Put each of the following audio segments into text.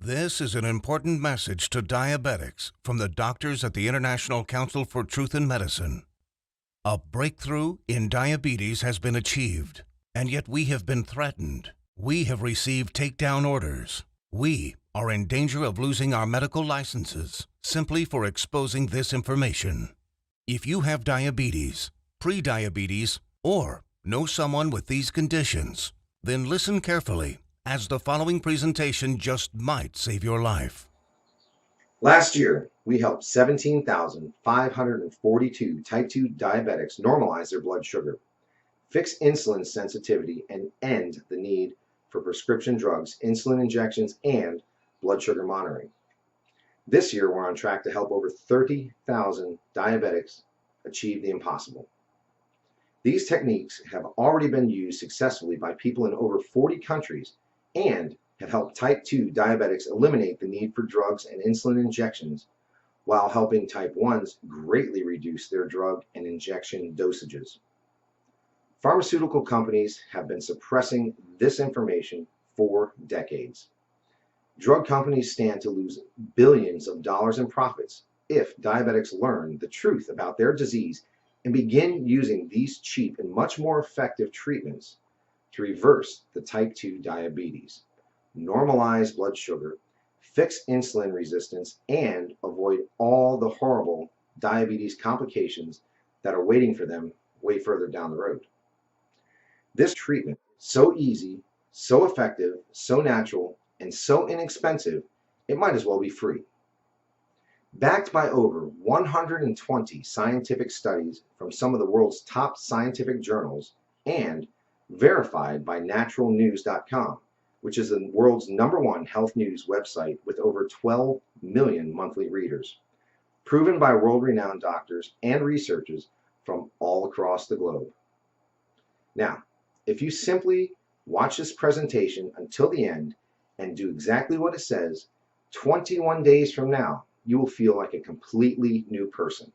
This is an important message to diabetics from the doctors at the International Council for Truth in Medicine. A breakthrough in diabetes has been achieved, and yet we have been threatened. We have received takedown orders. We are in danger of losing our medical licenses simply for exposing this information. If you have diabetes, pre-diabetes, or know someone with these conditions, then listen carefully, as the following presentation just might save your life. Last year, we helped 17,542 type 2 diabetics normalize their blood sugar, fix insulin sensitivity, and end the need for prescription drugs, insulin injections, and blood sugar monitoring. This year, we're on track to help over 30,000 diabetics achieve the impossible. These techniques have already been used successfully by people in over 40 countries and have helped type 2 diabetics eliminate the need for drugs and insulin injections, while helping type 1s greatly reduce their drug and injection dosages. Pharmaceutical companies have been suppressing this information for decades. Drug companies stand to lose billions of dollars in profits if diabetics learn the truth about their disease and begin using these cheap and much more effective treatments to reverse the type 2 diabetes, normalize blood sugar, fix insulin resistance, and avoid all the horrible diabetes complications that are waiting for them way further down the road. This treatment is so easy, so effective, so natural, and so inexpensive, it might as well be free. Backed by over 120 scientific studies from some of the world's top scientific journals and verified by naturalnews.com, which is the world's #1 health news website with over 12 million monthly readers, proven by world-renowned doctors and researchers from all across the globe. Now, if you simply watch this presentation until the end and do exactly what it says, 21 days from now, you will feel like a completely new person.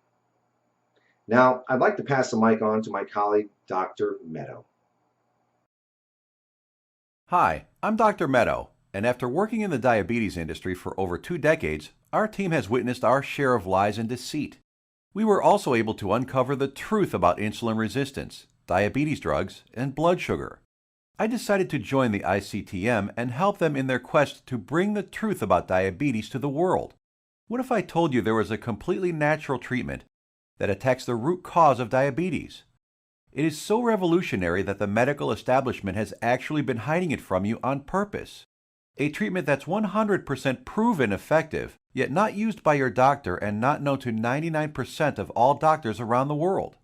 Now, I'd like to pass the mic on to my colleague, Dr. Meadow. Hi, I'm Dr. Meadow, and after working in the diabetes industry for over 2 decades, our team has witnessed our share of lies and deceit. We were also able to uncover the truth about insulin resistance, diabetes drugs, and blood sugar. I decided to join the ICTM and help them in their quest to bring the truth about diabetes to the world. What if I told you there was a completely natural treatment that attacks the root cause of diabetes? It is so revolutionary that the medical establishment has actually been hiding it from you on purpose. A treatment that's 100% proven effective, yet not used by your doctor and not known to 99% of all doctors around the world.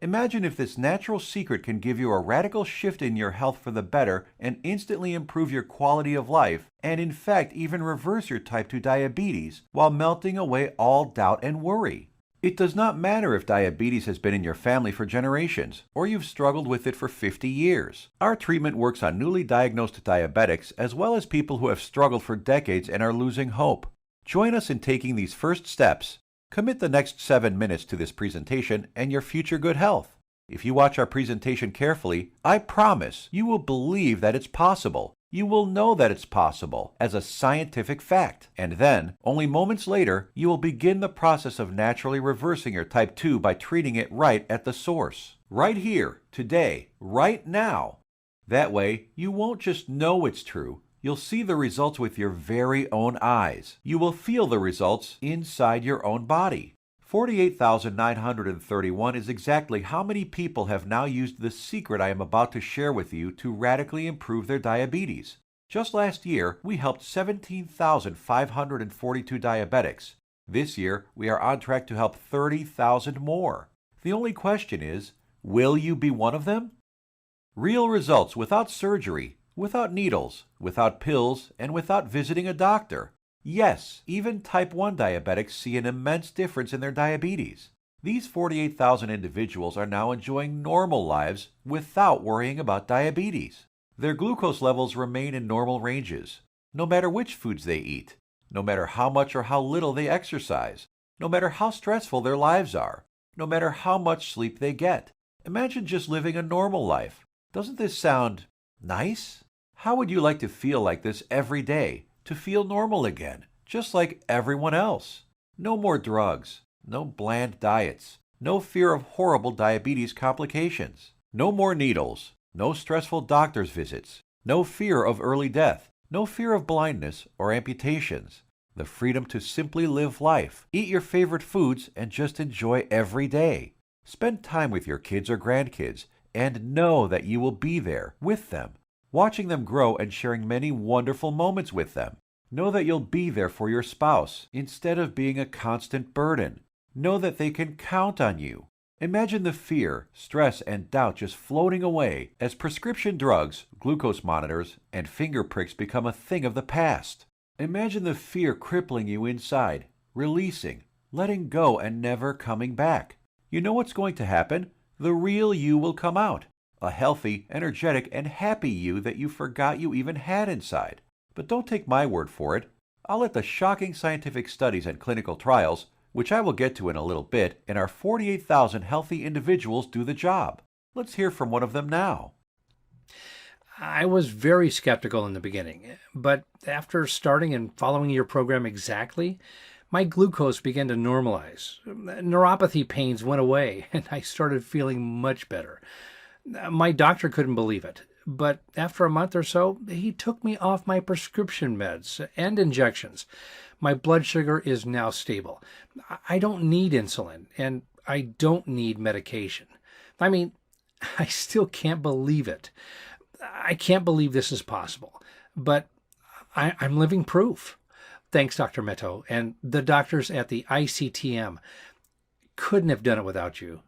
Imagine if this natural secret can give you a radical shift in your health for the better and instantly improve your quality of life, and in fact even reverse your type 2 diabetes while melting away all doubt and worry. It does not matter if diabetes has been in your family for generations, or you've struggled with it for 50 years. Our treatment works on newly diagnosed diabetics as well as people who have struggled for decades and are losing hope. Join us in taking these first steps. Commit the next 7 minutes to this presentation and your future good health. If you watch our presentation carefully, I promise you will believe that it's possible. You will know that it's possible as a scientific fact. And then, only moments later, you will begin the process of naturally reversing your type 2 by treating it right at the source. Right here, today, right now. That way, you won't just know it's true. You'll see the results with your very own eyes. You will feel the results inside your own body. 48,931 is exactly how many people have now used the secret I am about to share with you to radically improve their diabetes. Just last year, we helped 17,542 diabetics. This year, we are on track to help 30,000 more. The only question is, will you be one of them? Real results without surgery, without needles, without pills, and without visiting a doctor. Yes, even type 1 diabetics see an immense difference in their diabetes. These 48,000 individuals are now enjoying normal lives without worrying about diabetes. Their glucose levels remain in normal ranges, no matter which foods they eat, no matter how much or how little they exercise, no matter how stressful their lives are, no matter how much sleep they get. Imagine just living a normal life. Doesn't this sound nice? How would you like to feel like this every day? to feel normal again, just like everyone else. No more drugs, no bland diets, no fear of horrible diabetes complications, no more needles, no stressful doctor's visits, no fear of early death, no fear of blindness or amputations. The freedom to simply live life, eat your favorite foods, and just enjoy every day. Spend time with your kids or grandkids and know that you will be there with them, watching them grow and sharing many wonderful moments with them. Know that you'll be there for your spouse instead of being a constant burden. Know that they can count on you. Imagine the fear, stress, and doubt just floating away as prescription drugs, glucose monitors, and finger pricks become a thing of the past. Imagine the fear crippling you inside, releasing, letting go, and never coming back. You know what's going to happen? The real you will come out. A healthy, energetic, and happy you that you forgot you even had inside. But don't take my word for it. I'll let the shocking scientific studies and clinical trials, which I will get to in a little bit, and our 48,000 healthy individuals do the job. Let's hear from one of them now. I was very skeptical in the beginning, but after starting and following your program exactly, my glucose began to normalize. Neuropathy pains went away, and I started feeling much better. My doctor couldn't believe it, but after a month or so, he took me off my prescription meds and injections. My blood sugar is now stable. I don't need insulin, and I don't need medication. I mean, I still can't believe it. I can't believe this is possible, but I'm living proof. Thanks, Dr. Meadow, and the doctors at the ICTM. Couldn't have done it without you.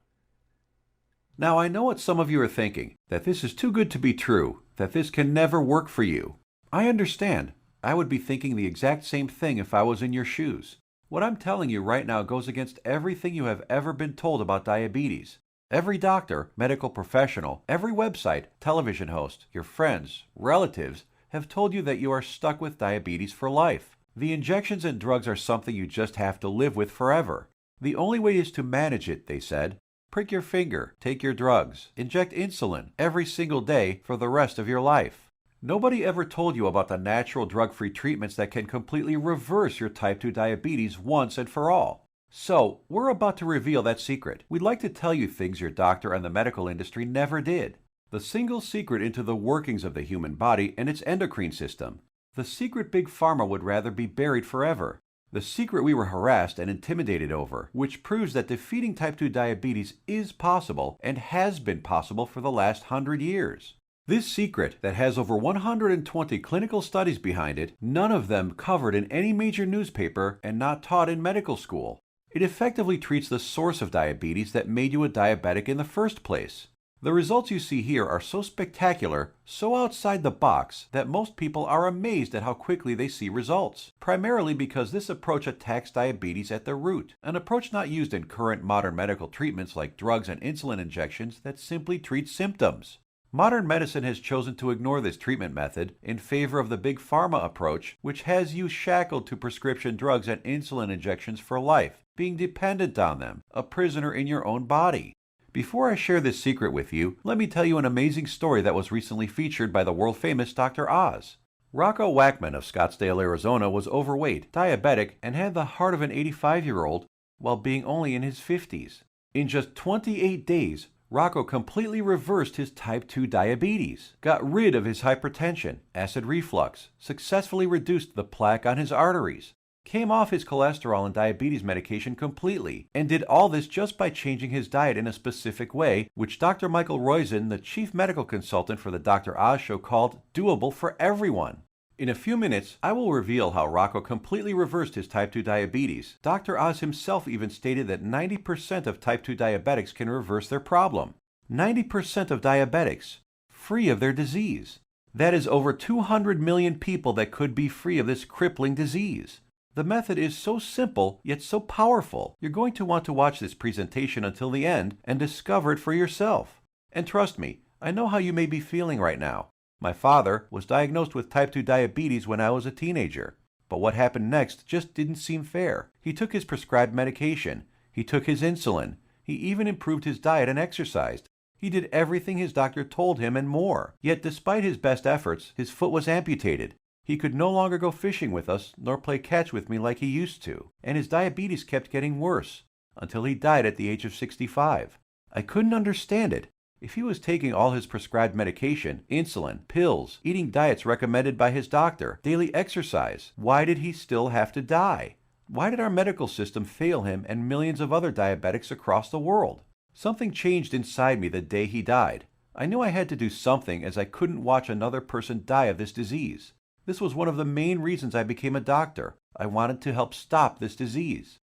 Now I know what some of you are thinking, that this is too good to be true, that this can never work for you. I understand. I would be thinking the exact same thing if I was in your shoes. What I'm telling you right now goes against everything you have ever been told about diabetes. Every doctor, medical professional, every website, television host, your friends, relatives have told you that you are stuck with diabetes for life. The injections and drugs are something you just have to live with forever. The only way is to manage it, they said. Prick your finger, take your drugs, inject insulin every single day for the rest of your life. Nobody ever told you about the natural drug-free treatments that can completely reverse your type 2 diabetes once and for all. So, we're about to reveal that secret. We'd like to tell you things your doctor and the medical industry never did. The single secret into the workings of the human body and its endocrine system. The secret Big Pharma would rather be buried forever. The secret we were harassed and intimidated over, which proves that defeating type 2 diabetes is possible and has been possible for the last 100 years. This secret that has over 120 clinical studies behind it, none of them covered in any major newspaper and not taught in medical school. It effectively treats the source of diabetes that made you a diabetic in the first place. The results you see here are so spectacular, so outside the box, that most people are amazed at how quickly they see results, primarily because this approach attacks diabetes at the root, an approach not used in current modern medical treatments like drugs and insulin injections that simply treat symptoms. Modern medicine has chosen to ignore this treatment method in favor of the Big Pharma approach, which has you shackled to prescription drugs and insulin injections for life, being dependent on them, a prisoner in your own body. Before I share this secret with you, let me tell you an amazing story that was recently featured by the world-famous Dr. Oz. Rocco Wackman of Scottsdale, Arizona was overweight, diabetic, and had the heart of an 85-year-old while being only in his 50s. In just 28 days, Rocco completely reversed his type 2 diabetes, got rid of his hypertension, acid reflux, successfully reduced the plaque on his arteries, came off his cholesterol and diabetes medication completely, and did all this just by changing his diet in a specific way, which Dr. Michael Roizen, the chief medical consultant for the Dr. Oz show, called doable for everyone. In a few minutes, I will reveal how Rocco completely reversed his type 2 diabetes. Dr. Oz himself even stated that 90% of type 2 diabetics can reverse their problem. 90% of diabetics, free of their disease. That is over 200 million people that could be free of this crippling disease. The method is so simple, yet so powerful. You're going to want to watch this presentation until the end and discover it for yourself. And trust me, I know how you may be feeling right now. My father was diagnosed with type 2 diabetes when I was a teenager. But what happened next just didn't seem fair. He took his prescribed medication. He took his insulin. He even improved his diet and exercised. He did everything his doctor told him and more. Yet despite his best efforts, his foot was amputated. He could no longer go fishing with us nor play catch with me like he used to, and his diabetes kept getting worse until he died at the age of 65. I couldn't understand it. If he was taking all his prescribed medication, insulin, pills, eating diets recommended by his doctor, daily exercise, why did he still have to die? Why did our medical system fail him and millions of other diabetics across the world? Something changed inside me the day he died. I knew I had to do something as I couldn't watch another person die of this disease. This was one of the main reasons I became a doctor. I wanted to help stop this disease.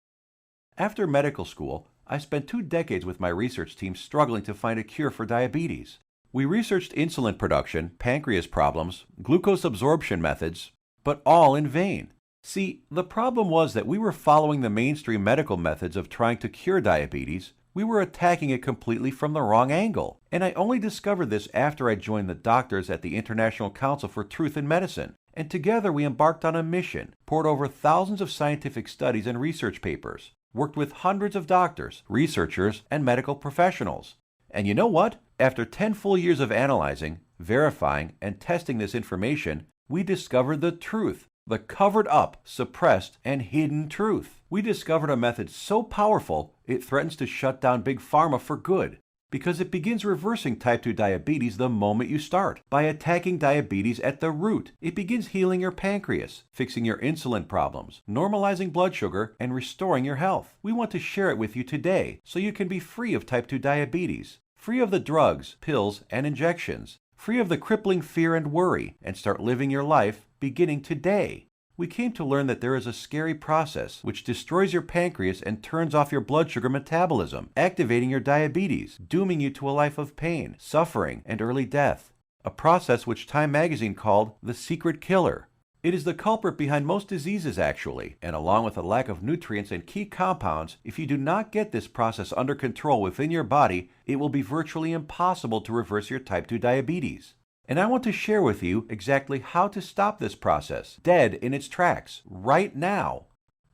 After medical school, I spent 2 decades with my research team struggling to find a cure for diabetes. We researched insulin production, pancreas problems, glucose absorption methods, but all in vain. See, the problem was that we were following the mainstream medical methods of trying to cure diabetes. We were attacking it completely from the wrong angle. And I only discovered this after I joined the doctors at the International Council for Truth in Medicine. And together we embarked on a mission, poured over thousands of scientific studies and research papers, worked with hundreds of doctors, researchers, and medical professionals. And you know what? After 10 full years of analyzing, verifying, and testing this information, we discovered the truth, the covered up, suppressed, and hidden truth. We discovered a method so powerful it threatens to shut down Big Pharma for good, because it begins reversing type 2 diabetes the moment you start. By attacking diabetes at the root, it begins healing your pancreas, fixing your insulin problems, normalizing blood sugar, and restoring your health. We want to share it with you today so you can be free of type 2 diabetes, free of the drugs, pills, and injections, free of the crippling fear and worry, and start living your life beginning today. We came to learn that there is a scary process which destroys your pancreas and turns off your blood sugar metabolism, activating your diabetes, dooming you to a life of pain, suffering, and early death. A process which Time magazine called the secret killer. It is the culprit behind most diseases actually, and along with a lack of nutrients and key compounds, if you do not get this process under control within your body, it will be virtually impossible to reverse your type 2 diabetes. And I want to share with you exactly how to stop this process, dead in its tracks, right now.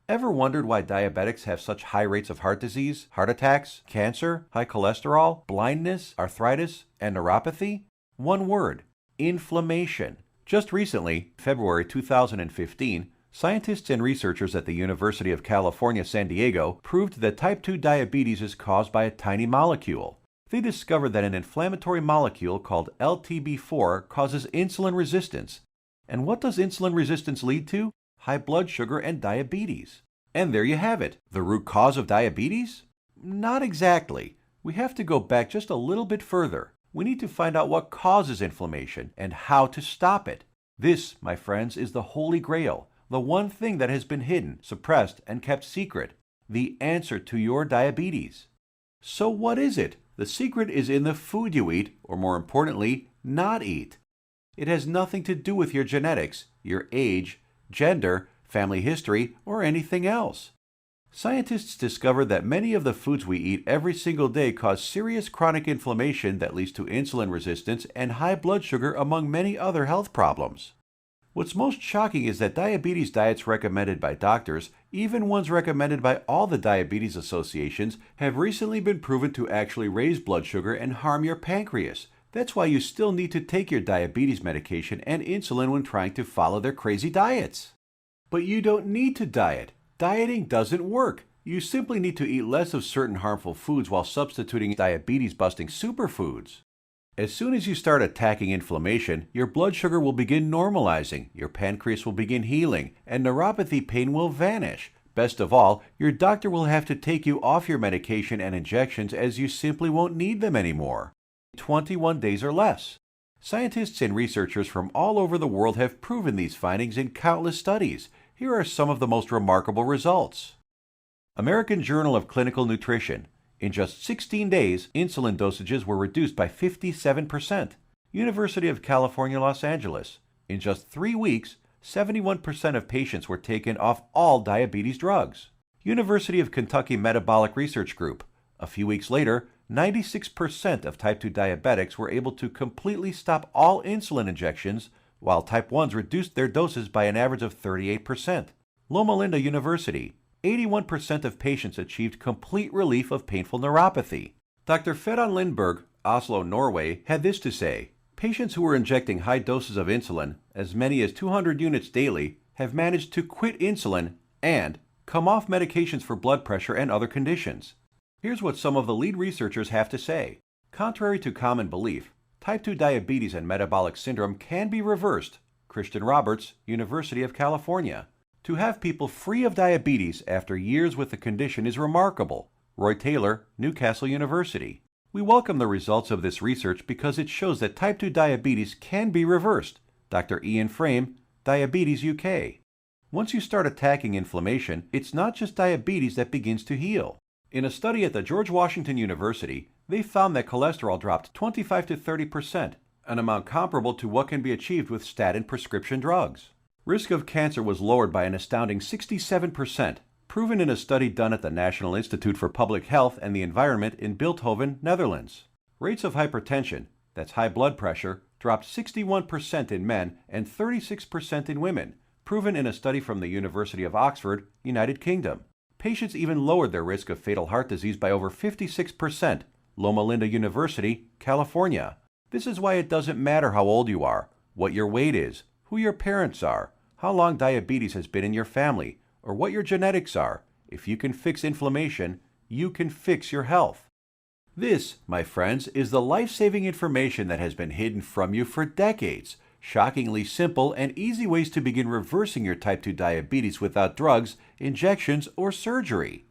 Ever wondered why diabetics have such high rates of heart disease, heart attacks, cancer, high cholesterol, blindness, arthritis, and neuropathy? One word: inflammation. Just recently, February 2015, scientists and researchers at the University of California, San Diego proved that type 2 diabetes is caused by a tiny molecule. They discovered that an inflammatory molecule called LTB4 causes insulin resistance. And what does insulin resistance lead to? High blood sugar and diabetes. And there you have it. The root cause of diabetes? Not exactly. We have to go back just a little bit further. We need to find out what causes inflammation and how to stop it. This, my friends, is the Holy Grail, the one thing that has been hidden, suppressed, and kept secret, the answer to your diabetes. So what is it? The secret is in the food you eat, or more importantly, not eat. It has nothing to do with your genetics, your age, gender, family history, or anything else. Scientists discovered that many of the foods we eat every single day cause serious chronic inflammation that leads to insulin resistance and high blood sugar, among many other health problems. What's most shocking is that diabetes diets recommended by doctors, even ones recommended by all the diabetes associations, have recently been proven to actually raise blood sugar and harm your pancreas. That's why you still need to take your diabetes medication and insulin when trying to follow their crazy diets. But you don't need to diet. Dieting doesn't work. You simply need to eat less of certain harmful foods while substituting diabetes-busting superfoods. As soon as you start attacking inflammation, your blood sugar will begin normalizing, your pancreas will begin healing, and neuropathy pain will vanish. Best of all, your doctor will have to take you off your medication and injections as you simply won't need them anymore. 21 days or less. Scientists and researchers from all over the world have proven these findings in countless studies. Here are some of the most remarkable results. American Journal of Clinical Nutrition. In just 16 days, insulin dosages were reduced by 57%. University of California, Los Angeles. In just 3 weeks, 71% of patients were taken off all diabetes drugs. University of Kentucky Metabolic Research Group. A few weeks later, 96% of type 2 diabetics were able to completely stop all insulin injections, while type 1s reduced their doses by an average of 38%. Loma Linda University. 81% of patients achieved complete relief of painful neuropathy. Dr. Fedon Lindberg, Oslo, Norway, had this to say: Patients who were injecting high doses of insulin, as many as 200 units daily, have managed to quit insulin and come off medications for blood pressure and other conditions. Here's what some of the lead researchers have to say. Contrary to common belief, type 2 diabetes and metabolic syndrome can be reversed. Christian Roberts, University of California. To have people free of diabetes after years with the condition is remarkable. Roy Taylor, Newcastle University. We welcome the results of this research because it shows that type 2 diabetes can be reversed. Dr. Ian Frame, Diabetes UK. Once you start attacking inflammation, it's not just diabetes that begins to heal. In a study at the George Washington University, they found that cholesterol dropped 25 to 30%, an amount comparable to what can be achieved with statin prescription drugs. Risk of cancer was lowered by an astounding 67%, proven in a study done at the National Institute for Public Health and the Environment in Bilthoven, Netherlands. Rates of hypertension, that's high blood pressure, dropped 61% in men and 36% in women, proven in a study from the University of Oxford, United Kingdom. Patients even lowered their risk of fatal heart disease by over 56%, Loma Linda University, California. This is why it doesn't matter how old you are, what your weight is, who your parents are, how long diabetes has been in your family, or what your genetics are. If you can fix inflammation, you can fix your health. This, my friends, is the life-saving information that has been hidden from you for decades. Shockingly simple and easy ways to begin reversing your type 2 diabetes without drugs, injections, or surgery.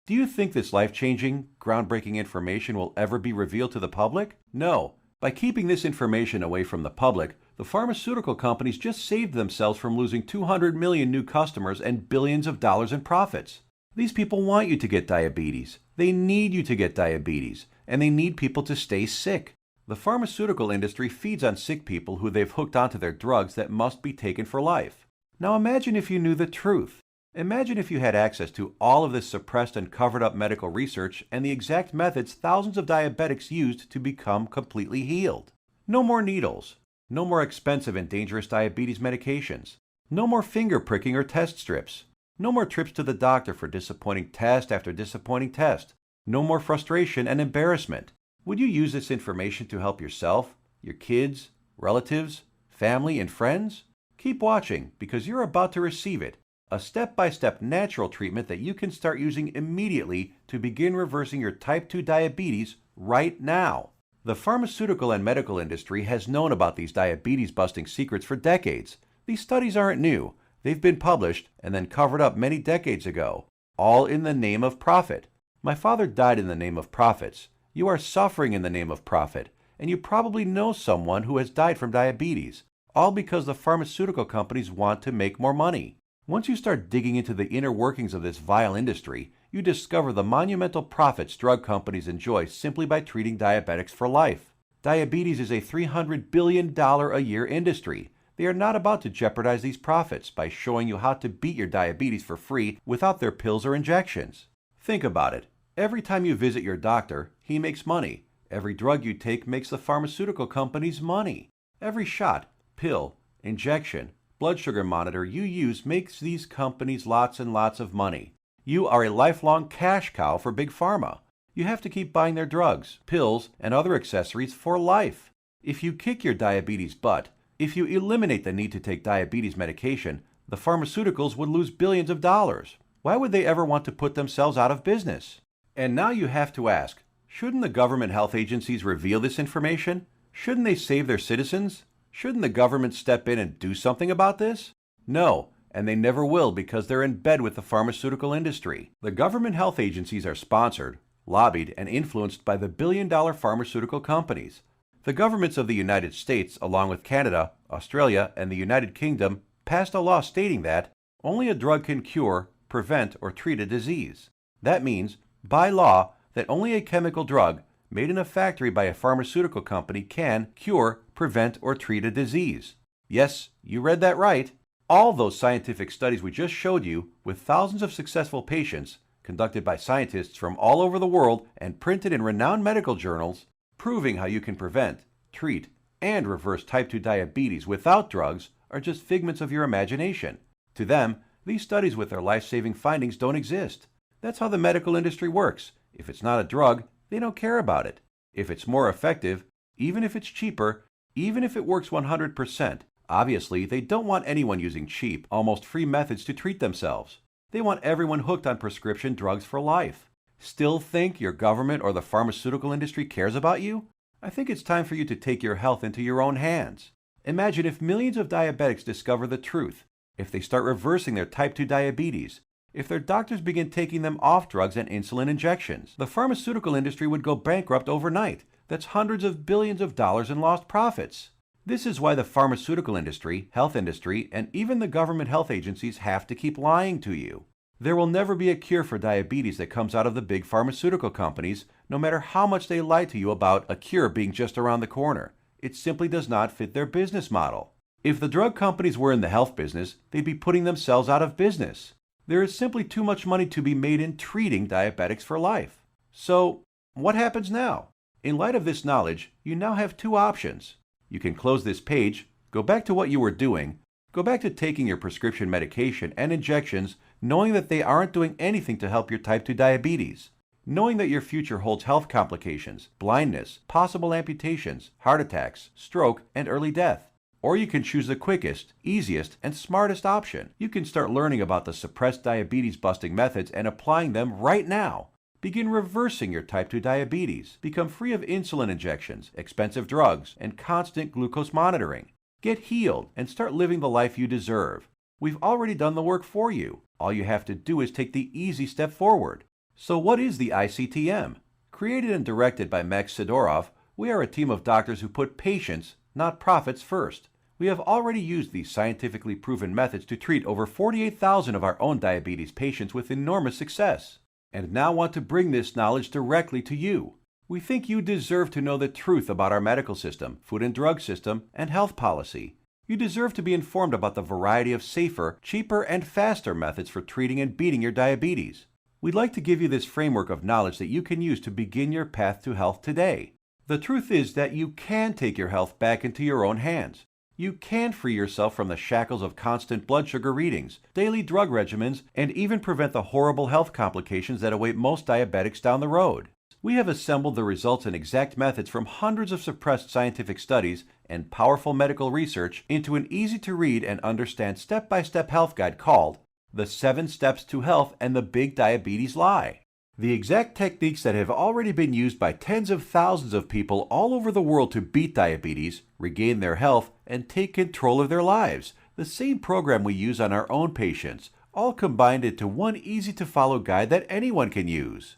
Do you think this life-changing, groundbreaking information will ever be revealed to the public? No. By keeping this information away from the public, the pharmaceutical companies just saved themselves from losing 200 million new customers and billions of dollars in profits. These people want you to get diabetes. They need you to get diabetes, and they need people to stay sick. The pharmaceutical industry feeds on sick people who they've hooked onto their drugs that must be taken for life. Now imagine if you knew the truth. Imagine if you had access to all of this suppressed and covered up medical research and the exact methods thousands of diabetics used to become completely healed. No more needles. No more expensive and dangerous diabetes medications. No more finger pricking or test strips. No more trips to the doctor for disappointing test after disappointing test. No more frustration and embarrassment. Would you use this information to help yourself, your kids, relatives, family, and friends? Keep watching because you're about to receive it. A step-by-step natural treatment that you can start using immediately to begin reversing your type 2 diabetes right now. The pharmaceutical and medical industry has known about these diabetes-busting secrets for decades. These studies aren't new. They've been published and then covered up many decades ago, all in the name of profit. My father died in the name of profits. You are suffering in the name of profit, and you probably know someone who has died from diabetes, all because the pharmaceutical companies want to make more money. Once you start digging into the inner workings of this vile industry, you discover the monumental profits drug companies enjoy simply by treating diabetics for life. Diabetes is a $300 billion a year industry. They are not about to jeopardize these profits by showing you how to beat your diabetes for free without their pills or injections. Think about it. Every time you visit your doctor, he makes money. Every drug you take makes the pharmaceutical companies money. Every shot, pill, injection, blood sugar monitor you use makes these companies lots and lots of money. You are a lifelong cash cow for Big Pharma. You have to keep buying their drugs, pills, and other accessories for life. If you kick your diabetes butt, if you eliminate the need to take diabetes medication, the pharmaceuticals would lose billions of dollars. Why would they ever want to put themselves out of business? And now you have to ask, shouldn't the government health agencies reveal this information? Shouldn't they save their citizens? Shouldn't the government step in and do something about this? No, and they never will because they're in bed with the pharmaceutical industry. The government health agencies are sponsored, lobbied, and influenced by the billion-dollar pharmaceutical companies. The governments of the United States, along with Canada, Australia, and the United Kingdom, passed a law stating that only a drug can cure, prevent, or treat a disease. That means, by law, that only a chemical drug made in a factory by a pharmaceutical company can cure, prevent, or treat a disease. Yes, you read that right. All those scientific studies we just showed you, with thousands of successful patients, conducted by scientists from all over the world and printed in renowned medical journals, proving how you can prevent, treat, and reverse type 2 diabetes without drugs, are just figments of your imagination. To them, these studies with their life-saving findings don't exist. That's how the medical industry works. If it's not a drug, they don't care about it. If it's more effective, even if it's cheaper, Even if it works 100%, obviously they don't want anyone using cheap, almost free methods to treat themselves. They want everyone hooked on prescription drugs for life. Still think your government or the pharmaceutical industry cares about you? I think it's time for you to take your health into your own hands. Imagine if millions of diabetics discover the truth, if they start reversing their type 2 diabetes, if their doctors begin taking them off drugs and insulin injections. The pharmaceutical industry would go bankrupt overnight. That's hundreds of billions of dollars in lost profits. This is why the pharmaceutical industry, health industry, and even the government health agencies have to keep lying to you. There will never be a cure for diabetes that comes out of the big pharmaceutical companies, no matter how much they lie to you about a cure being just around the corner. It simply does not fit their business model. If the drug companies were in the health business, they'd be putting themselves out of business. There is simply too much money to be made in treating diabetics for life. So, what happens now? In light of this knowledge, you now have two options. You can close this page, go back to what you were doing, go back to taking your prescription medication and injections, knowing that they aren't doing anything to help your type 2 diabetes, knowing that your future holds health complications, blindness, possible amputations, heart attacks, stroke, and early death. Or you can choose the quickest, easiest, and smartest option. You can start learning about the suppressed diabetes busting methods and applying them right now. Begin reversing your type 2 diabetes. Become free of insulin injections, expensive drugs, and constant glucose monitoring. Get healed and start living the life you deserve. We've already done the work for you. All you have to do is take the easy step forward. So what is the ICTM? Created and directed by Max Sidorov, we are a team of doctors who put patients, not profits, first. We have already used these scientifically proven methods to treat over 48,000 of our own diabetes patients with enormous success, and now want to bring this knowledge directly to you. We think you deserve to know the truth about our medical system, food and drug system, and health policy. You deserve to be informed about the variety of safer, cheaper, and faster methods for treating and beating your diabetes. We'd like to give you this framework of knowledge that you can use to begin your path to health today. The truth is that you can take your health back into your own hands. You can free yourself from the shackles of constant blood sugar readings, daily drug regimens, and even prevent the horrible health complications that await most diabetics down the road. We have assembled the results and exact methods from hundreds of suppressed scientific studies and powerful medical research into an easy-to-read and understand step-by-step health guide called The 7 Steps to Health and the Big Diabetes Lie. The exact techniques that have already been used by tens of thousands of people all over the world to beat diabetes, regain their health, and take control of their lives. The same program we use on our own patients, all combined into one easy-to-follow guide that anyone can use.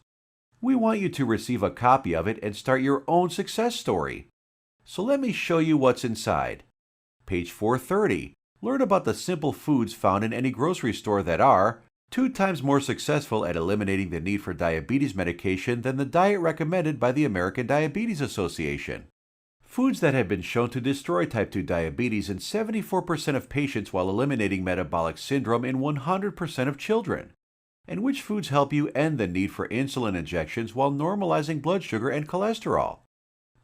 We want you to receive a copy of it and start your own success story. So let me show you what's inside. Page 430. Learn about the simple foods found in any grocery store that are 2 times more successful at eliminating the need for diabetes medication than the diet recommended by the American Diabetes Association. Foods that have been shown to destroy type 2 diabetes in 74% of patients while eliminating metabolic syndrome in 100% of children. And which foods help you end the need for insulin injections while normalizing blood sugar and cholesterol.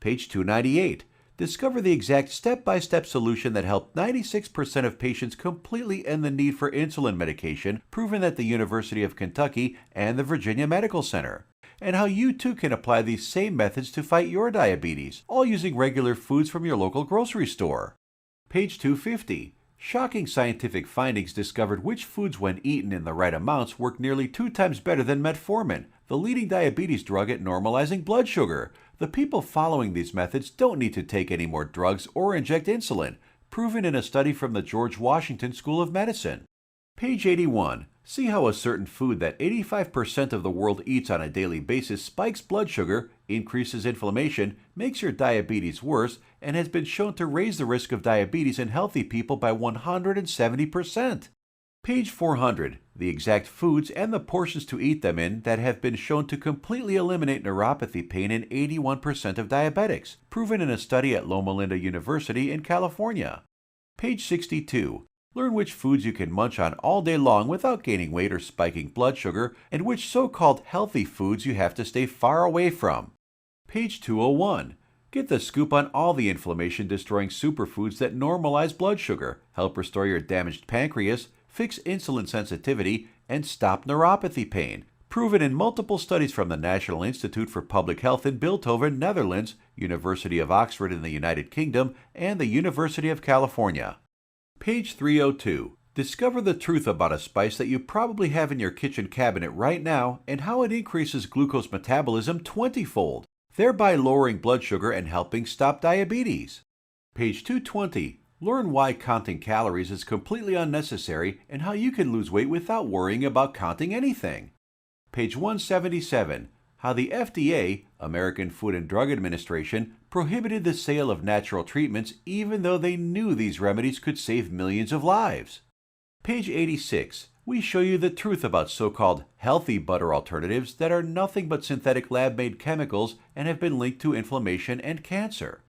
Page 298. Discover the exact step-by-step solution that helped 96% of patients completely end the need for insulin medication, proven at the University of Kentucky and the Virginia Medical Center, and how you too can apply these same methods to fight your diabetes, all using regular foods from your local grocery store. Page 250. Shocking scientific findings discovered which foods, when eaten in the right amounts, work nearly 2 times better than metformin, the leading diabetes drug at normalizing blood sugar. The people following these methods don't need to take any more drugs or inject insulin, proven in a study from the George Washington School of Medicine. Page 81. See how a certain food that 85% of the world eats on a daily basis spikes blood sugar, increases inflammation, makes your diabetes worse, and has been shown to raise the risk of diabetes in healthy people by 170%. Page 400. The exact foods and the portions to eat them in that have been shown to completely eliminate neuropathy pain in 81% of diabetics, proven in a study at Loma Linda University in California. Page 62. Learn which foods you can munch on all day long without gaining weight or spiking blood sugar, and which so-called healthy foods you have to stay far away from. Page 201. Get the scoop on all the inflammation-destroying superfoods that normalize blood sugar, help restore your damaged pancreas, fix insulin sensitivity, and stop neuropathy pain, proven in multiple studies from the National Institute for Public Health in Bilthoven, Netherlands, University of Oxford in the United Kingdom, and the University of California. Page 302. Discover the truth about a spice that you probably have in your kitchen cabinet right now and how it increases glucose metabolism 20-fold, thereby lowering blood sugar and helping stop diabetes. Page 220. Learn why counting calories is completely unnecessary and how you can lose weight without worrying about counting anything. Page 177. How the FDA, American Food and Drug Administration, prohibited the sale of natural treatments even though they knew these remedies could save millions of lives. Page 86. We show you the truth about so-called healthy butter alternatives that are nothing but synthetic lab-made chemicals and have been linked to inflammation and cancer.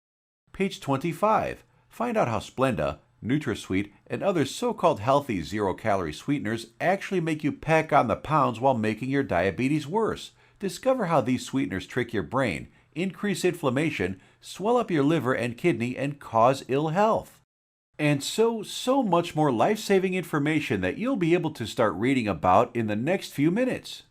Page 25. Find out how Splenda, NutraSweet, and other so-called healthy zero-calorie sweeteners actually make you pack on the pounds while making your diabetes worse. Discover how these sweeteners trick your brain, increase inflammation, swell up your liver and kidney, and cause ill health. And so much more life-saving information that you'll be able to start reading about in the next few minutes.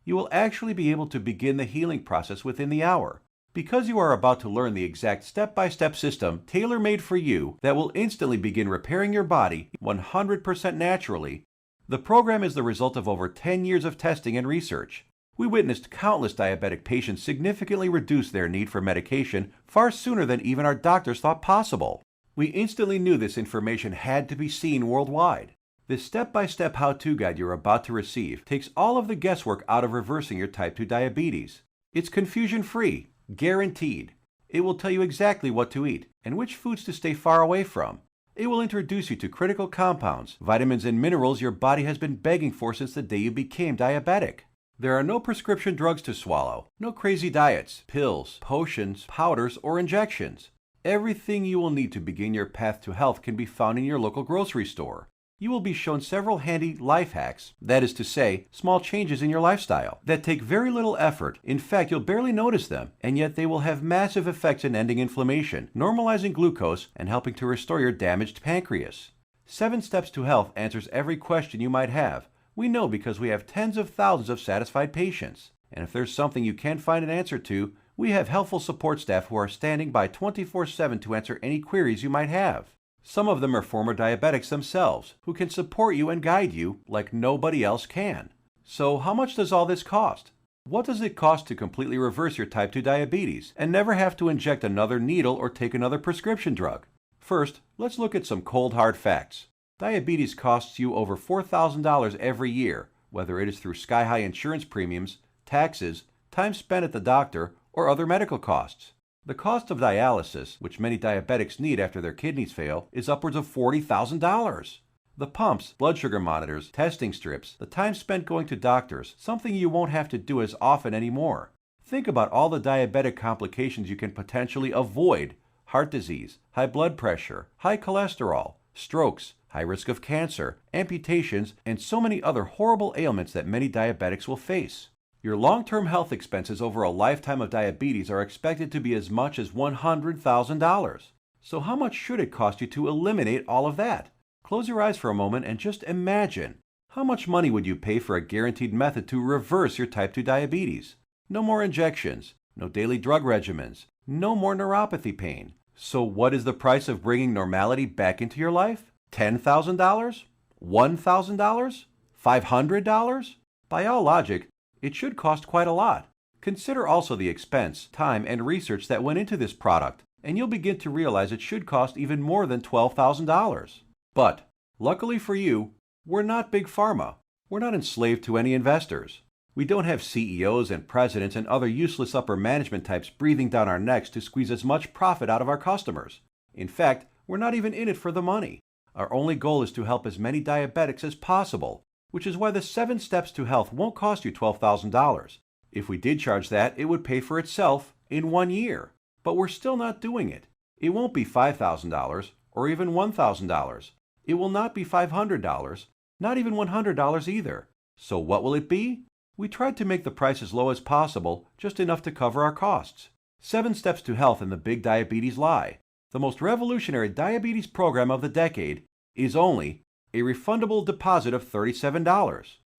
You will actually be able to begin the healing process within the hour, because you are about to learn the exact step-by-step system tailor-made for you that will instantly begin repairing your body 100% naturally. The program is the result of over 10 years of testing and research. We witnessed countless diabetic patients significantly reduce their need for medication far sooner than even our doctors thought possible. We instantly knew this information had to be seen worldwide. This step-by-step how-to guide you're about to receive takes all of the guesswork out of reversing your type 2 diabetes. It's confusion-free, guaranteed. It will tell you exactly what to eat and which foods to stay far away from. It will introduce you to critical compounds, vitamins and minerals your body has been begging for since the day you became diabetic. There are no prescription drugs to swallow, no crazy diets, pills, potions, powders, or injections. Everything you will need to begin your path to health can be found in your local grocery store. You will be shown several handy life hacks, that is to say, small changes in your lifestyle, that take very little effort. In fact, you'll barely notice them, and yet they will have massive effects in ending inflammation, normalizing glucose, and helping to restore your damaged pancreas. 7 Steps to Health answers every question you might have. We know because we have tens of thousands of satisfied patients. And if there's something you can't find an answer to, we have helpful support staff who are standing by 24/7 to answer any queries you might have. Some of them are former diabetics themselves, who can support you and guide you like nobody else can. So how much does all this cost? What does it cost to completely reverse your type 2 diabetes and never have to inject another needle or take another prescription drug? First, let's look at some cold hard facts. Diabetes costs you over $4,000 every year, whether it is through sky-high insurance premiums, taxes, time spent at the doctor, or other medical costs. The cost of dialysis, which many diabetics need after their kidneys fail, is upwards of $40,000. The pumps, blood sugar monitors, testing strips, the time spent going to doctors, something you won't have to do as often anymore. Think about all the diabetic complications you can potentially avoid: heart disease, high blood pressure, high cholesterol, strokes, high risk of cancer, amputations, and so many other horrible ailments that many diabetics will face. Your long-term health expenses over a lifetime of diabetes are expected to be as much as $100,000. So how much should it cost you to eliminate all of that? Close your eyes for a moment and just imagine. How much money would you pay for a guaranteed method to reverse your type 2 diabetes? No more injections, no daily drug regimens, no more neuropathy pain. So what is the price of bringing normality back into your life? $10,000? $1,000? $500? By all logic, it should cost quite a lot. Consider also the expense, time, and research that went into this product, and you'll begin to realize it should cost even more than $12,000. But, luckily for you, we're not Big Pharma. We're not enslaved to any investors. We don't have CEOs and presidents and other useless upper management types breathing down our necks to squeeze as much profit out of our customers. In fact, we're not even in it for the money. Our only goal is to help as many diabetics as possible, which is why the 7 Steps to Health won't cost you $12,000. If we did charge that, it would pay for itself in 1 year. But we're still not doing it. It won't be $5,000 or even $1,000. It will not be $500, not even $100 either. So what will it be? We tried to make the price as low as possible, just enough to cover our costs. 7 Steps to Health and the Big Diabetes Lie, the most revolutionary diabetes program of the decade, is only a refundable deposit of $37.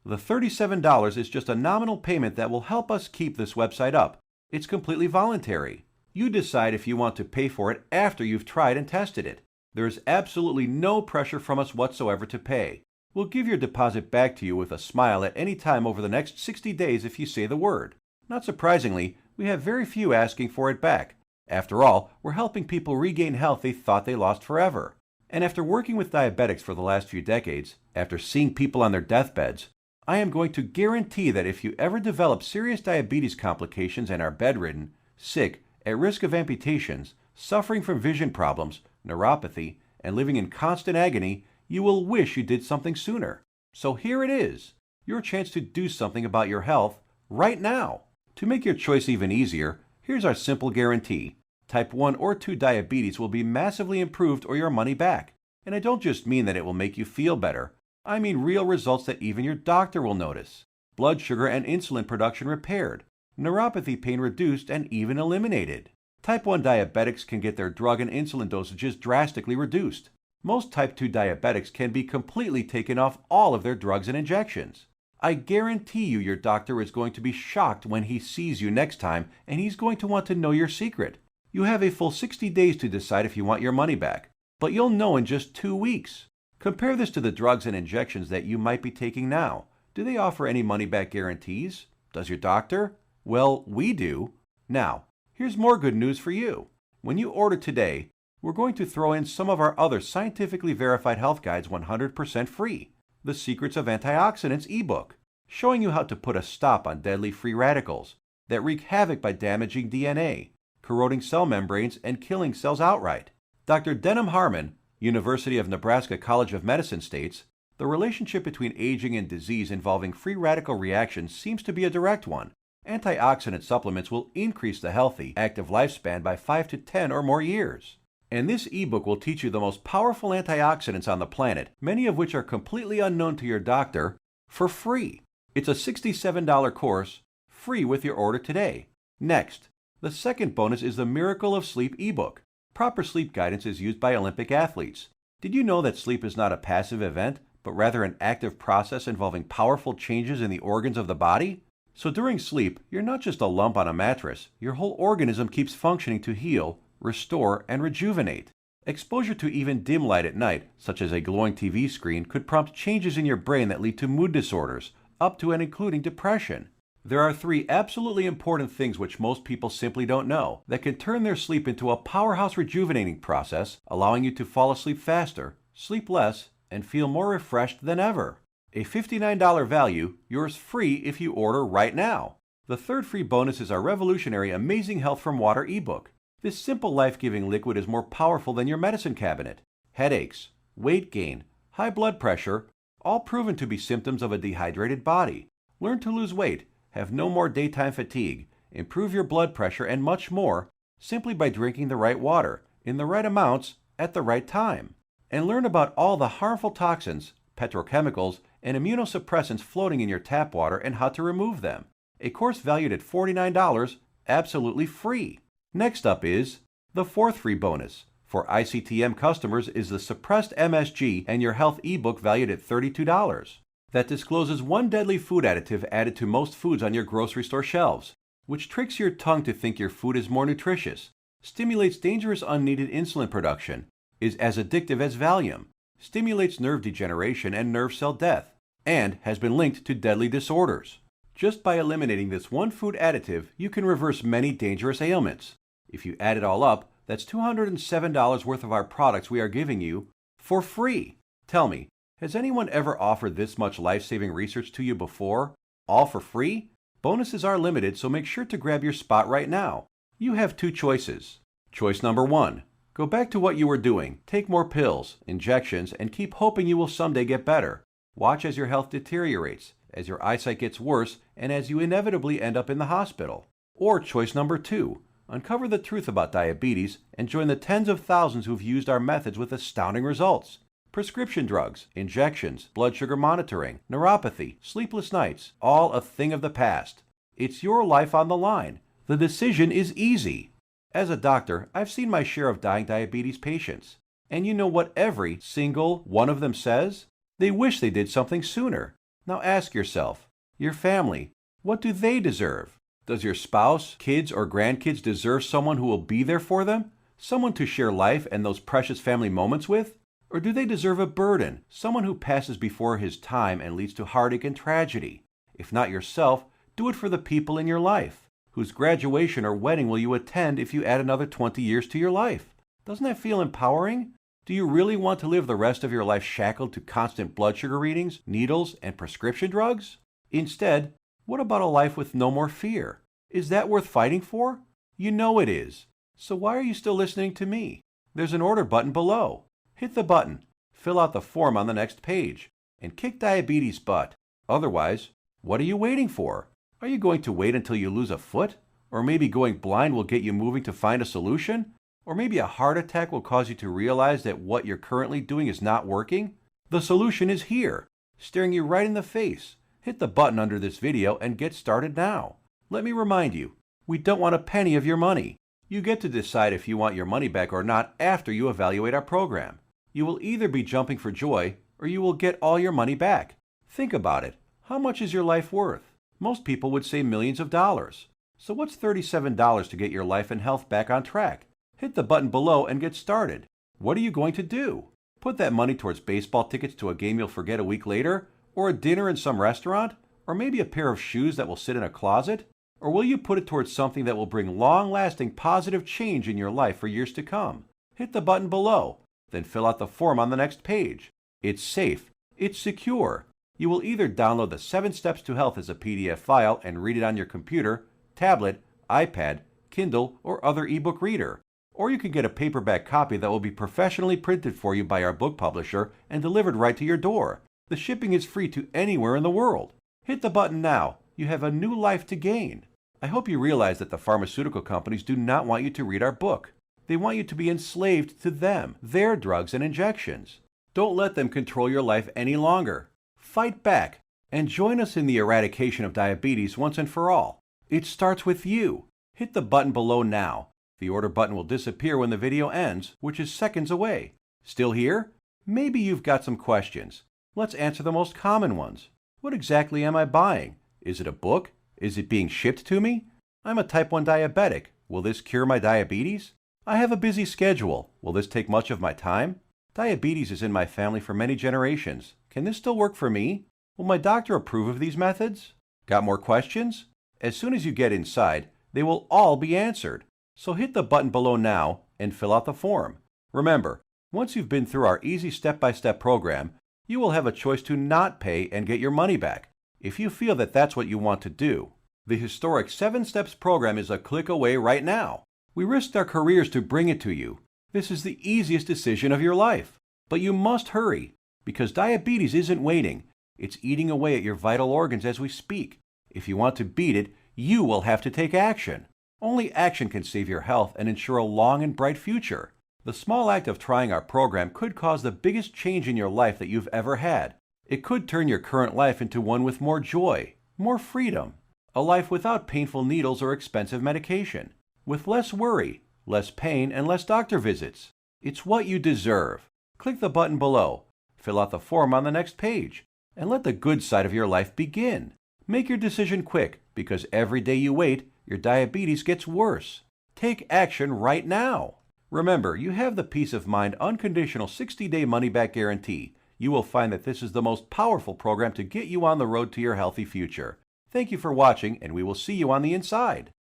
The $37 is just a nominal payment that will help us keep this website up. It's completely voluntary. You decide if you want to pay for it after you've tried and tested it. There is absolutely no pressure from us whatsoever to pay. We'll give your deposit back to you with a smile at any time over the next 60 days if you say the word. Not surprisingly, we have very few asking for it back. After all, we're helping people regain health they thought they lost forever. And after working with diabetics for the last few decades, after seeing people on their deathbeds, I am going to guarantee that if you ever develop serious diabetes complications and are bedridden, sick, at risk of amputations, suffering from vision problems, neuropathy, and living in constant agony, you will wish you did something sooner. So here it is, your chance to do something about your health right now. To make your choice even easier, here's our simple guarantee. Type 1 or 2 diabetes will be massively improved or your money back. And I don't just mean that it will make you feel better. I mean real results that even your doctor will notice. Blood sugar and insulin production repaired, neuropathy pain reduced and even eliminated. Type 1 diabetics can get their drug and insulin dosages drastically reduced. Most type 2 diabetics can be completely taken off all of their drugs and injections. I guarantee you your doctor is going to be shocked when he sees you next time, and he's going to want to know your secret. You have a full 60 days to decide if you want your money back, but you'll know in just 2 weeks. Compare this to the drugs and injections that you might be taking now. Do they offer any money-back guarantees? Does your doctor? Well, we do. Now, here's more good news for you. When you order today, we're going to throw in some of our other scientifically verified health guides 100% free. The Secrets of Antioxidants ebook, showing you how to put a stop on deadly free radicals that wreak havoc by damaging DNA, corroding cell membranes, and killing cells outright. Dr. Denham Harmon, University of Nebraska College of Medicine states, the relationship between aging and disease involving free radical reactions seems to be a direct one. Antioxidant supplements will increase the healthy, active lifespan by 5 to 10 or more years. And this ebook will teach you the most powerful antioxidants on the planet, many of which are completely unknown to your doctor, for free. It's a $67 course, free with your order today. Next, the second bonus is the Miracle of Sleep ebook. Proper sleep guidance is used by Olympic athletes. Did you know that sleep is not a passive event, but rather an active process involving powerful changes in the organs of the body? So during sleep, you're not just a lump on a mattress. Your whole organism keeps functioning to heal, restore, and rejuvenate. Exposure to even dim light at night, such as a glowing TV screen, could prompt changes in your brain that lead to mood disorders, up to and including depression. There are 3 absolutely important things which most people simply don't know that can turn their sleep into a powerhouse rejuvenating process, allowing you to fall asleep faster, sleep less, and feel more refreshed than ever. A $59 value, yours free if you order right now. The third free bonus is our revolutionary Amazing Health from Water ebook. This simple life-giving liquid is more powerful than your medicine cabinet. Headaches, weight gain, high blood pressure, all proven to be symptoms of a dehydrated body. Learn to lose weight, have no more daytime fatigue, improve your blood pressure, and much more simply by drinking the right water, in the right amounts, at the right time. And learn about all the harmful toxins, petrochemicals, and immunosuppressants floating in your tap water and how to remove them. A course valued at $49, absolutely free. Next up is the fourth free bonus. For ICTM customers is the Suppressed MSG and Your Health ebook valued at $32. That discloses one deadly food additive added to most foods on your grocery store shelves, which tricks your tongue to think your food is more nutritious, stimulates dangerous unneeded insulin production, is as addictive as Valium, stimulates nerve degeneration and nerve cell death, and has been linked to deadly disorders. Just by eliminating this one food additive, you can reverse many dangerous ailments. If you add it all up, that's $207 worth of our products we are giving you for free. Tell me, has anyone ever offered this much life-saving research to you before? All for free? Bonuses are limited, so make sure to grab your spot right now. You have 2 choices. Choice number 1. Go back to what you were doing, take more pills, injections, and keep hoping you will someday get better. Watch as your health deteriorates, as your eyesight gets worse, and as you inevitably end up in the hospital. Or choice number 2. Uncover the truth about diabetes and join the tens of thousands who've used our methods with astounding results. Prescription drugs, injections, blood sugar monitoring, neuropathy, sleepless nights, all a thing of the past. It's your life on the line. The decision is easy. As a doctor, I've seen my share of dying diabetes patients. And you know what every single one of them says? They wish they did something sooner. Now ask yourself, your family, what do they deserve? Does your spouse, kids, or grandkids deserve someone who will be there for them? Someone to share life and those precious family moments with? Or do they deserve a burden, someone who passes before his time and leads to heartache and tragedy? If not yourself, do it for the people in your life. Whose graduation or wedding will you attend if you add another 20 years to your life? Doesn't that feel empowering? Do you really want to live the rest of your life shackled to constant blood sugar readings, needles, and prescription drugs? Instead, what about a life with no more fear? Is that worth fighting for? You know it is. So why are you still listening to me? There's an order button below. Hit the button, fill out the form on the next page, and kick diabetes butt. Otherwise, what are you waiting for? Are you going to wait until you lose a foot? Or maybe going blind will get you moving to find a solution? Or maybe a heart attack will cause you to realize that what you're currently doing is not working? The solution is here, staring you right in the face. Hit the button under this video and get started now. Let me remind you, we don't want a penny of your money. You get to decide if you want your money back or not after you evaluate our program. You will either be jumping for joy or you will get all your money back. Think about it. How much is your life worth? Most people would say millions of dollars. So what's $37 to get your life and health back on track? Hit the button below and get started. What are you going to do? Put that money towards baseball tickets to a game you'll forget a week later? Or a dinner in some restaurant? Or maybe a pair of shoes that will sit in a closet? Or will you put it towards something that will bring long-lasting positive change in your life for years to come? Hit the button below, then fill out the form on the next page. It's safe. It's secure. You will either download the 7 Steps to Health as a PDF file and read it on your computer, tablet, iPad, Kindle, or other ebook reader. Or you can get a paperback copy that will be professionally printed for you by our book publisher and delivered right to your door. The shipping is free to anywhere in the world. Hit the button now. You have a new life to gain. I hope you realize that the pharmaceutical companies do not want you to read our book. They want you to be enslaved to them, their drugs and injections. Don't let them control your life any longer. Fight back and join us in the eradication of diabetes once and for all. It starts with you. Hit the button below now. The order button will disappear when the video ends, which is seconds away. Still here? Maybe you've got some questions. Let's answer the most common ones. What exactly am I buying? Is it a book? Is it being shipped to me? I'm a type 1 diabetic. Will this cure my diabetes? I have a busy schedule. Will this take much of my time? Diabetes is in my family for many generations. Can this still work for me? Will my doctor approve of these methods? Got more questions? As soon as you get inside, they will all be answered. So hit the button below now and fill out the form. Remember, once you've been through our easy step-by-step program, you will have a choice to not pay and get your money back, if you feel that that's what you want to do. The historic 7 Steps program is a click away right now. We risked our careers to bring it to you. This is the easiest decision of your life. But you must hurry, because diabetes isn't waiting. It's eating away at your vital organs as we speak. If you want to beat it, you will have to take action. Only action can save your health and ensure a long and bright future. The small act of trying our program could cause the biggest change in your life that you've ever had. It could turn your current life into one with more joy, more freedom, a life without painful needles or expensive medication, with less worry, less pain, and less doctor visits. It's what you deserve. Click the button below, fill out the form on the next page, and let the good side of your life begin. Make your decision quick, because every day you wait, your diabetes gets worse. Take action right now. Remember, you have the peace of mind unconditional 60-day money-back guarantee. You will find that this is the most powerful program to get you on the road to your healthy future. Thank you for watching, and we will see you on the inside.